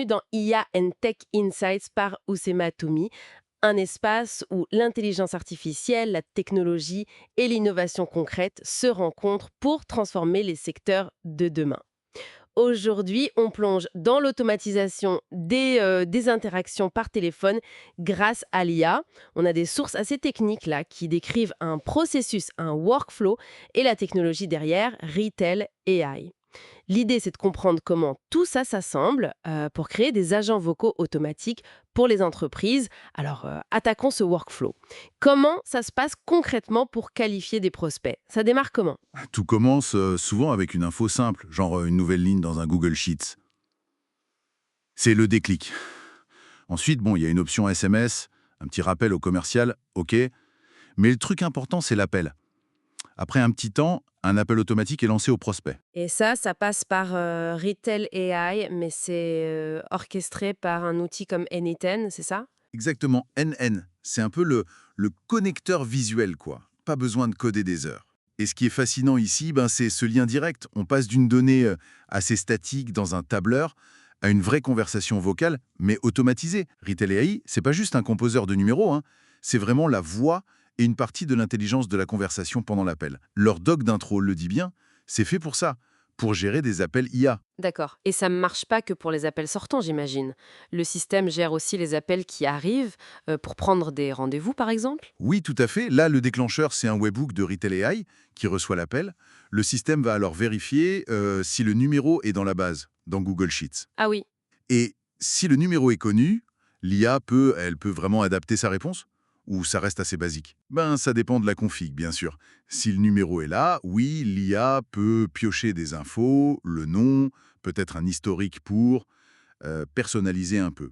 Dans IA and Tech Insights par Oussema Toumi, un espace où l'intelligence artificielle, la technologie et l'innovation concrète se rencontrent pour transformer les secteurs de demain. Aujourd'hui, on plonge dans l'automatisation des interactions par téléphone grâce à l'IA. On a des sources assez techniques là qui décrivent un processus, un workflow et la technologie derrière, Retail AI. L'idée, c'est de comprendre comment tout ça s'assemble pour créer des agents vocaux automatiques pour les entreprises. Alors, attaquons ce workflow. Comment ça se passe concrètement pour qualifier des prospects? Ça démarre comment? Tout commence souvent avec une info simple, genre une nouvelle ligne dans un Google Sheets. C'est le déclic. Ensuite, bon, il y a une option SMS, un petit rappel au commercial, ok. Mais le truc important, c'est l'appel. Après un petit temps, un appel automatique est lancé au prospect. Et ça passe par Retail AI, mais c'est orchestré par un outil comme Anyten, c'est ça? Exactement, NN. C'est un peu le connecteur visuel, quoi. Pas besoin de coder des heures. Et ce qui est fascinant ici, ben, c'est ce lien direct. On passe d'une donnée assez statique dans un tableur à une vraie conversation vocale, mais automatisée. Retail AI, c'est pas juste un composeur de numéros, hein. C'est vraiment la voix et une partie de l'intelligence de la conversation pendant l'appel. Leur doc d'intro le dit bien, c'est fait pour ça, pour gérer des appels IA. D'accord. Et ça ne marche pas que pour les appels sortants, j'imagine. Le système gère aussi les appels qui arrivent pour prendre des rendez-vous, par exemple? Oui, tout à fait. Là, le déclencheur, c'est un webhook de Retail AI qui reçoit l'appel. Le système va alors vérifier si le numéro est dans la base, dans Google Sheets. Ah oui. Et si le numéro est connu, l'IA elle peut vraiment adapter sa réponse ou ça reste assez basique? Ben, ça dépend de la config, bien sûr. Si le numéro est là, oui, l'IA peut piocher des infos, le nom, peut-être un historique pour personnaliser un peu.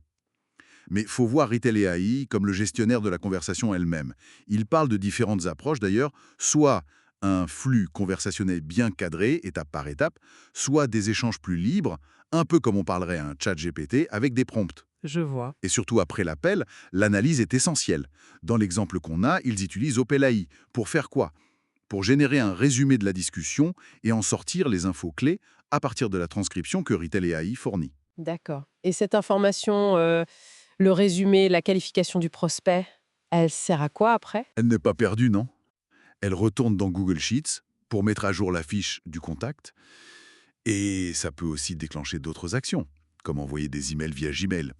Mais faut voir Retail AI comme le gestionnaire de la conversation elle-même. Il parle de différentes approches d'ailleurs, soit un flux conversationnel bien cadré, étape par étape, soit des échanges plus libres, un peu comme on parlerait à un chat GPT avec des prompts. Je vois. Et surtout après l'appel, l'analyse est essentielle. Dans l'exemple qu'on a, ils utilisent OpenAI. Pour faire quoi? Pour générer un résumé de la discussion et en sortir les infos clés à partir de la transcription que Retail AI fournit. D'accord. Et cette information, le résumé, la qualification du prospect, elle sert à quoi après? Elle n'est pas perdue, non? Elle retourne dans Google Sheets pour mettre à jour la fiche du contact. Et ça peut aussi déclencher d'autres actions, comme envoyer des emails via Gmail,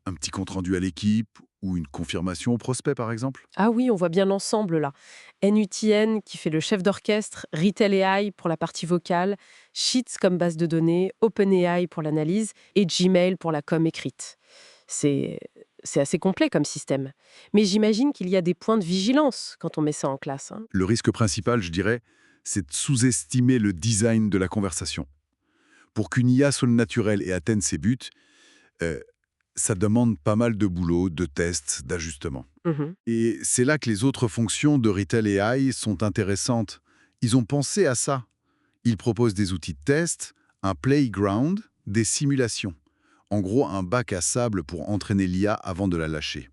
un petit compte-rendu à l'équipe ou une confirmation au prospect, par exemple. Ah oui, on voit bien l'ensemble là. NUTN qui fait le chef d'orchestre, Retail AI pour la partie vocale, Sheets comme base de données, OpenAI pour l'analyse et Gmail pour la com écrite. C'est c'est assez complet comme système. Mais j'imagine qu'il y a des points de vigilance quand on met ça en classe, hein. Le risque principal, je dirais, c'est de sous-estimer le design de la conversation. Pour qu'une IA sonne naturelle et atteigne ses buts, euh, ça demande pas mal de boulot, de tests, d'ajustements. Mhm. Et c'est là que les autres fonctions de Retail AI sont intéressantes. Ils ont pensé à ça. Ils proposent des outils de test, un playground, des simulations. En gros, un bac à sable pour entraîner l'IA avant de la lâcher.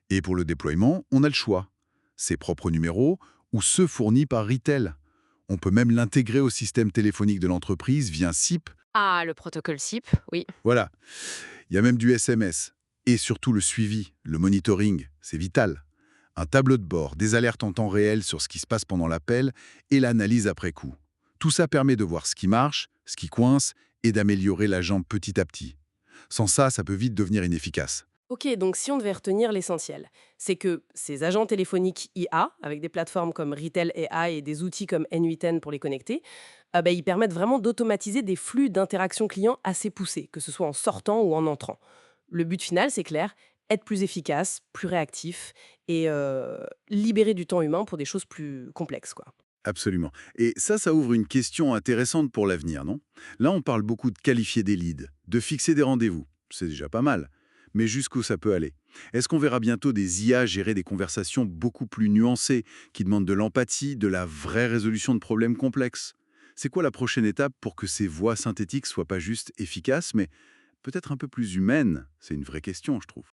Et pour le déploiement, on a le choix. Ses propres numéros ou ceux fournis par Retail. On peut même l'intégrer au système téléphonique de l'entreprise via SIP. Ah, le protocole SIP, oui. Voilà. Il y a même du SMS. Et surtout le suivi, le monitoring, c'est vital. Un tableau de bord, des alertes en temps réel sur ce qui se passe pendant l'appel et l'analyse après coup. Tout ça permet de voir ce qui marche, ce qui coince et d'améliorer l'agent petit à petit. Sans ça, ça peut vite devenir inefficace. Ok, donc si on devait retenir l'essentiel, c'est que ces agents téléphoniques IA, avec des plateformes comme Retail AI et des outils comme N8N pour les connecter, ils permettent vraiment d'automatiser des flux d'interaction client assez poussés, que ce soit en sortant ou en entrant. Le but final, c'est clair, être plus efficace, plus réactif et libérer du temps humain pour des choses plus complexes, quoi. Absolument. Et ça ouvre une question intéressante pour l'avenir, non? Là, on parle beaucoup de qualifier des leads, de fixer des rendez-vous. C'est déjà pas mal. Mais jusqu'où ça peut aller? Est-ce qu'on verra bientôt des IA gérer des conversations beaucoup plus nuancées, qui demandent de l'empathie, de la vraie résolution de problèmes complexes? C'est quoi la prochaine étape pour que ces voix synthétiques soient pas juste efficaces, mais peut-être un peu plus humaines? C'est une vraie question, je trouve.